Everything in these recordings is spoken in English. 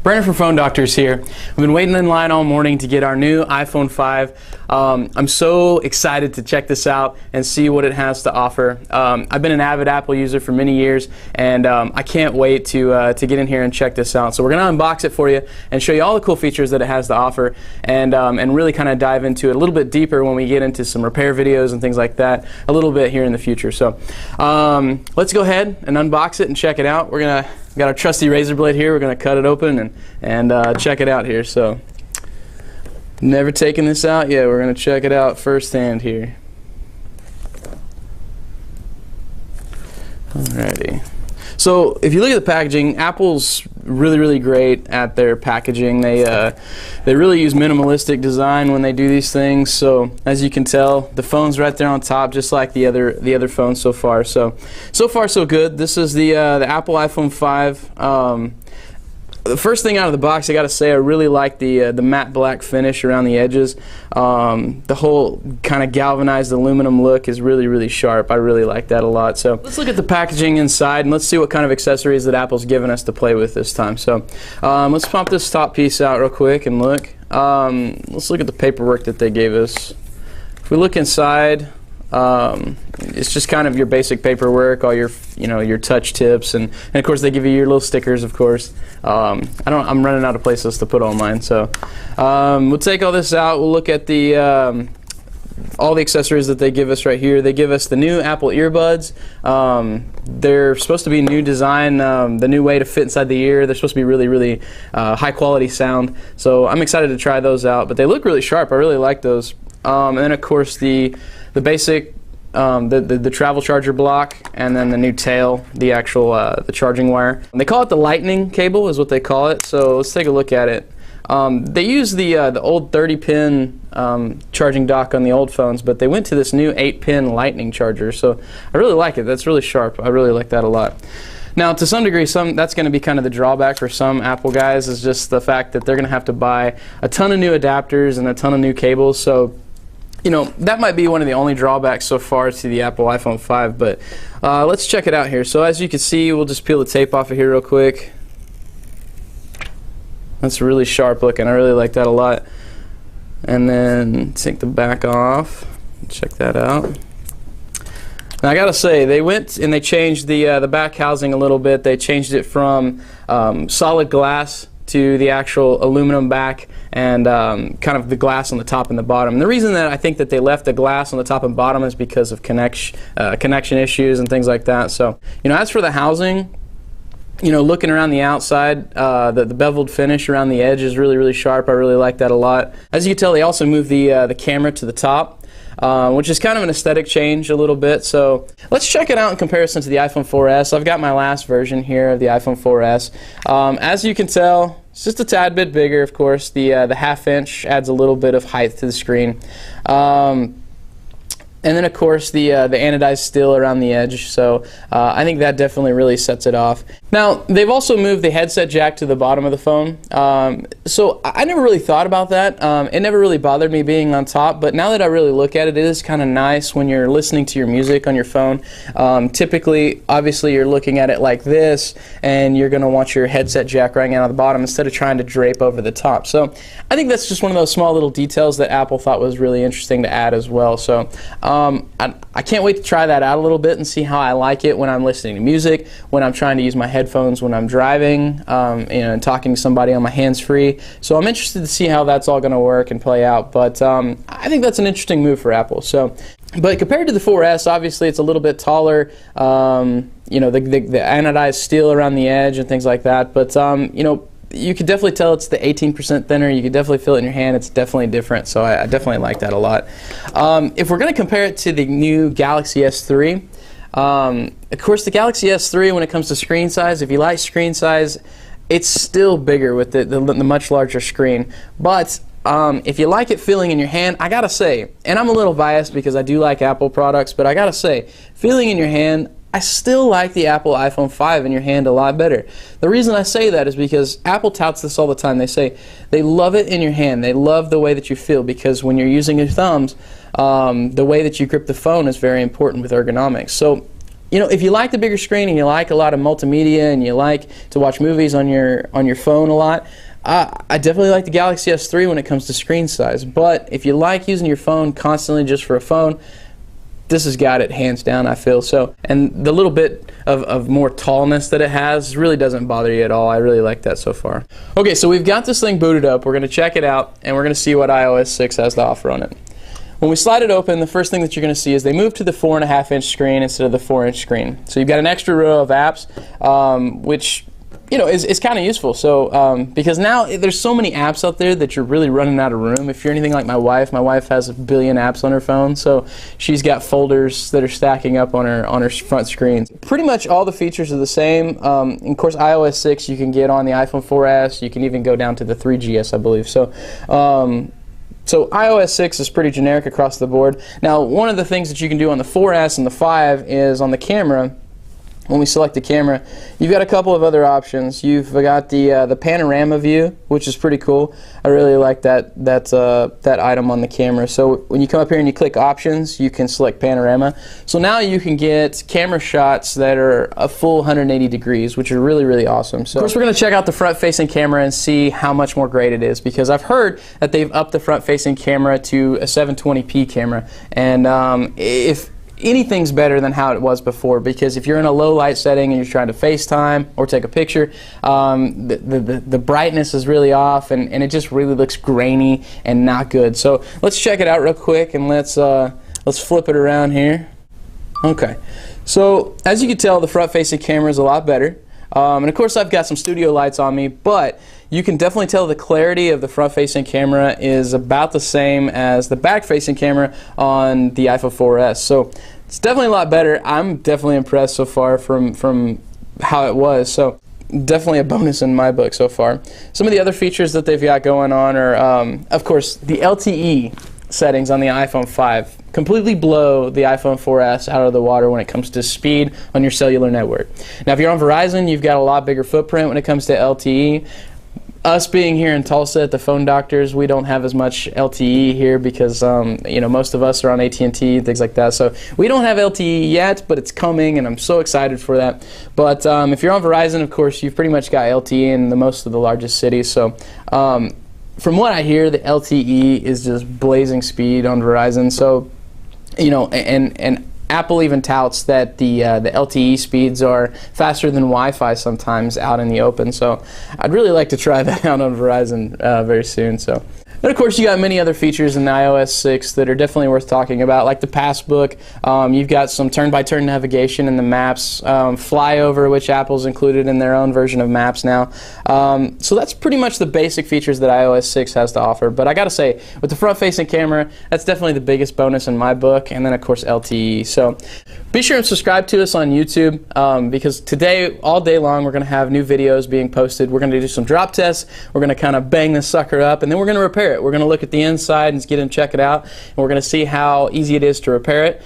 Brandon from Phone Doctors here. We've been waiting in line all morning to get our new iPhone 5. I'm so excited to check this out and see what it has to offer. I've been an avid Apple user for many years, and I can't wait to get in here and check this out. So we're going to unbox it for you and show you all the cool features that it has to offer, and really kind of dive into it a little bit deeper when we get into some repair videos and things like that a little bit here in the future. So let's go ahead and unbox it and check it out. We got our trusty razor blade here. We're going to cut it open and check it out here. So, never taken this out yet. We're going to check it out firsthand here. Alrighty. So, if you look at the packaging, Apple's really great at their packaging. They really use minimalistic design when they do these things. So, as you can tell, the phone's right there on top, just like the other phones so far. So far so good. This is the Apple iPhone 5. The first thing out of the box, I got to say, I really like the matte black finish around the edges. The whole kind of galvanized aluminum look is really sharp. I really like that a lot. So let's look at the packaging inside and let's see what kind of accessories that Apple's given us to play with this time. So let's pop this top piece out real quick and look. Let's look at the paperwork that they gave us. If we look inside, it's just kind of your basic paperwork, all your your touch tips, and of course they give you your little stickers. Of course, I'm running out of places to put all mine, so we'll take all this out. We'll look at the all the accessories that they give us right here. They give us the new Apple earbuds. They're supposed to be new design, the new way to fit inside the ear. They're supposed to be really high quality sound. So I'm excited to try those out. But they look really sharp. I really like those. And then of course the basic the travel charger block, and then the new tail, the actual the charging wire. And they call it the lightning cable is what they call it. So let's take a look at it. They use the old 30-pin charging dock on the old phones, but they went to this new 8-pin lightning charger. So I really like it. That's really sharp. I really like that a lot. Now, to some degree, that's going to be kind of the drawback for some Apple guys, is just the fact that they're going to have to buy a ton of new adapters and a ton of new cables. So that might be one of the only drawbacks so far to the Apple iPhone 5, but let's check it out here. So as you can see, we'll just peel the tape off of here real quick. That's really sharp looking. I really like that a lot. And then take the back off. Check that out. Now I gotta say, they went and they changed the back housing a little bit. They changed it from solid glass to the actual aluminum back, and kind of the glass on the top and the bottom. And the reason that I think that they left the glass on the top and bottom is because of connection issues and things like that. So, as for the housing, looking around the outside, the beveled finish around the edge is really sharp. I really like that a lot. As you can tell, they also moved the camera to the top, which is kind of an aesthetic change a little bit. So let's check it out in comparison to the iPhone 4S. I've got my last version here of the iPhone 4S. As you can tell, it's just a tad bit bigger. Of course, the half-inch adds a little bit of height to the screen. And then, of course, the anodized steel around the edge, so I think that definitely really sets it off. Now, they've also moved the headset jack to the bottom of the phone, so I never really thought about that. It never really bothered me being on top, but now that I really look at it, it is kind of nice when you're listening to your music on your phone. Typically, obviously, you're looking at it like this, and you're going to want your headset jack right out of the bottom instead of trying to drape over the top. So I think that's just one of those small little details that Apple thought was really interesting to add as well. So I can't wait to try that out a little bit and see how I like it when I'm listening to music, when I'm trying to use my headphones when I'm driving, and talking to somebody on my hands-free. So I'm interested to see how that's all going to work and play out. But I think that's an interesting move for Apple. So, but compared to the 4S, obviously it's a little bit taller. The anodized steel around the edge and things like that. But you could definitely tell it's the 18% thinner. You could definitely feel it in your hand. It's definitely different, so I definitely like that a lot. If we're going to compare it to the new Galaxy S3, of course the Galaxy S3, when it comes to screen size, if you like screen size, it's still bigger with the much larger screen. But if you like it feeling in your hand, I gotta say, and I'm a little biased because I do like Apple products, but I gotta say, feeling in your hand, I still like the Apple iPhone 5 in your hand a lot better. The reason I say that is because Apple touts this all the time. They say they love it in your hand. They love the way that you feel, because when you're using your thumbs, the way that you grip the phone is very important with ergonomics. So you know, if you like the bigger screen and you like a lot of multimedia and you like to watch movies on your phone a lot, I definitely like the Galaxy S3 when it comes to screen size. But if you like using your phone constantly just for a phone, this has got it hands down, I feel. So, and the little bit of more tallness that it has really doesn't bother you at all. I really like that so far. Okay, so we've got this thing booted up. We're going to check it out, and we're going to see what iOS 6 has to offer on it. When we slide it open, the first thing that you're going to see is they moved to the 4.5-inch screen instead of the 4-inch screen. So you've got an extra row of apps, which, you know, is kind of useful. So because now there's so many apps out there that you're really running out of room. If you're anything like my wife has 1 billion apps on her phone, so she's got folders that are stacking up on her front screen. Pretty much all the features are the same. Of course, iOS 6 you can get on the iPhone 4S. You can even go down to the 3GS, I believe. So iOS 6 is pretty generic across the board. Now, one of the things that you can do on the 4S and the 5 is on the camera. When we select the camera, you've got a couple of other options. You've got the panorama view, which is pretty cool. I really like that item on the camera. So when you come up here and you click options, you can select panorama. So now you can get camera shots that are a full 180 degrees, which are really, really awesome. So of course, we're going to check out the front-facing camera and see how much more great it is, because I've heard that they've upped the front-facing camera to a 720p camera, and if anything's better than how it was before, because if you're in a low light setting and you're trying to FaceTime or take a picture, the brightness is really off, and it just really looks grainy and not good. So let's check it out real quick, and let's flip it around here. Okay, so as you can tell, the front-facing camera is a lot better. And of course I've got some studio lights on me, but you can definitely tell the clarity of the front-facing camera is about the same as the back-facing camera on the iPhone 4S. So it's definitely a lot better. I'm definitely impressed so far from how it was. So definitely a bonus in my book so far. Some of the other features that they've got going on are, of course, the LTE settings on the iPhone 5 completely blow the iPhone 4S out of the water when it comes to speed on your cellular network. Now, if you're on Verizon, you've got a lot bigger footprint when it comes to LTE. Us being here in Tulsa at the Phone Doctors, we don't have as much LTE here because you know, most of us are on AT&T and things like that. So we don't have LTE yet, but it's coming, and I'm so excited for that. But if you're on Verizon, of course, you've pretty much got LTE in most of the largest cities. So from what I hear, the LTE is just blazing speed on Verizon. So, you know, and Apple even touts that the LTE speeds are faster than Wi-Fi sometimes out in the open. So I'd really like to try that out on Verizon very soon. So. And of course, you got many other features in iOS 6 that are definitely worth talking about, like the Passbook. You've got some turn-by-turn navigation in the Maps, Flyover, which Apple's included in their own version of Maps now. So that's pretty much the basic features that iOS 6 has to offer. But I got to say, with the front-facing camera, that's definitely the biggest bonus in my book, and then, of course, LTE. So be sure and subscribe to us on YouTube, because today, all day long, we're going to have new videos being posted. We're going to do some drop tests. We're going to kind of bang this sucker up, and then we're going to repair it. We're going to look at the inside and get and check it out, and we're going to see how easy it is to repair it,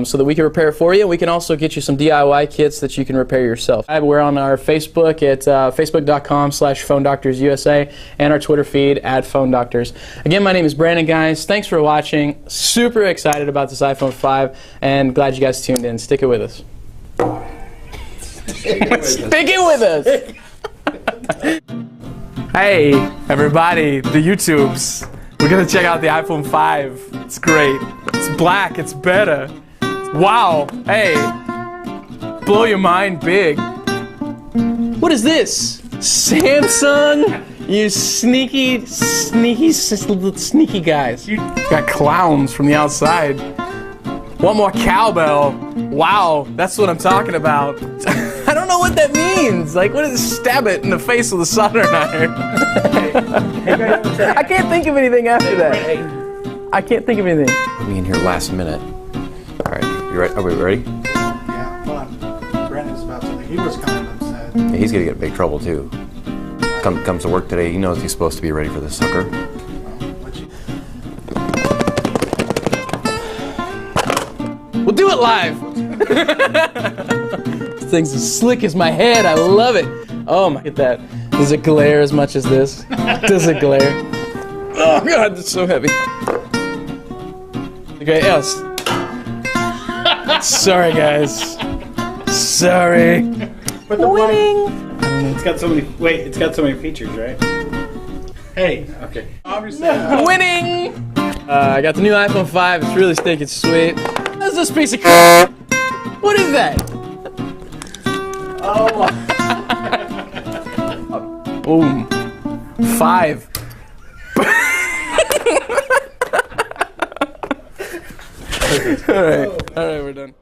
so that we can repair it for you. We can also get you some DIY kits that you can repair yourself. We're on our Facebook at facebook.com/PhoneDoctorsUSA, and our Twitter feed @PhoneDoctors. Again, my name is Brandon, guys. Thanks for watching. Super excited about this iPhone 5, and glad you guys tuned in. Stick it with us. Stick it with us. Hey, everybody, the YouTubes. We're going to check out the iPhone 5. It's great. It's black. It's better. Wow. Hey, blow your mind big. What is this? Samsung? You sneaky guys. You got clowns from the outside. Want more cowbell? Wow, that's what I'm talking about. I don't know what that means. Like, what is stab it in the face with a soldering iron? I can't think of anything after that. I can't think of anything. Me in here last minute. All right, you ready? Are we ready? Yeah, hold on. Brandon's about to leave. He was kind of upset. Yeah, he's gonna get in big trouble too. Comes to work today. He knows he's supposed to be ready for this sucker. We'll do it live. This thing's as slick as my head. I love it. Oh my, look at that. Does it glare as much as this? Does it glare? Oh God, it's so heavy. Okay, yes. Sorry guys. Sorry. But the Winning. It's got so many. Wait, it's got so many features, right? Hey. Okay. Obviously. Winning. I got the new iPhone 5. It's really stinking sweet. That's this piece of crap. What is that? Oh. Boom. 5. All right, we're done.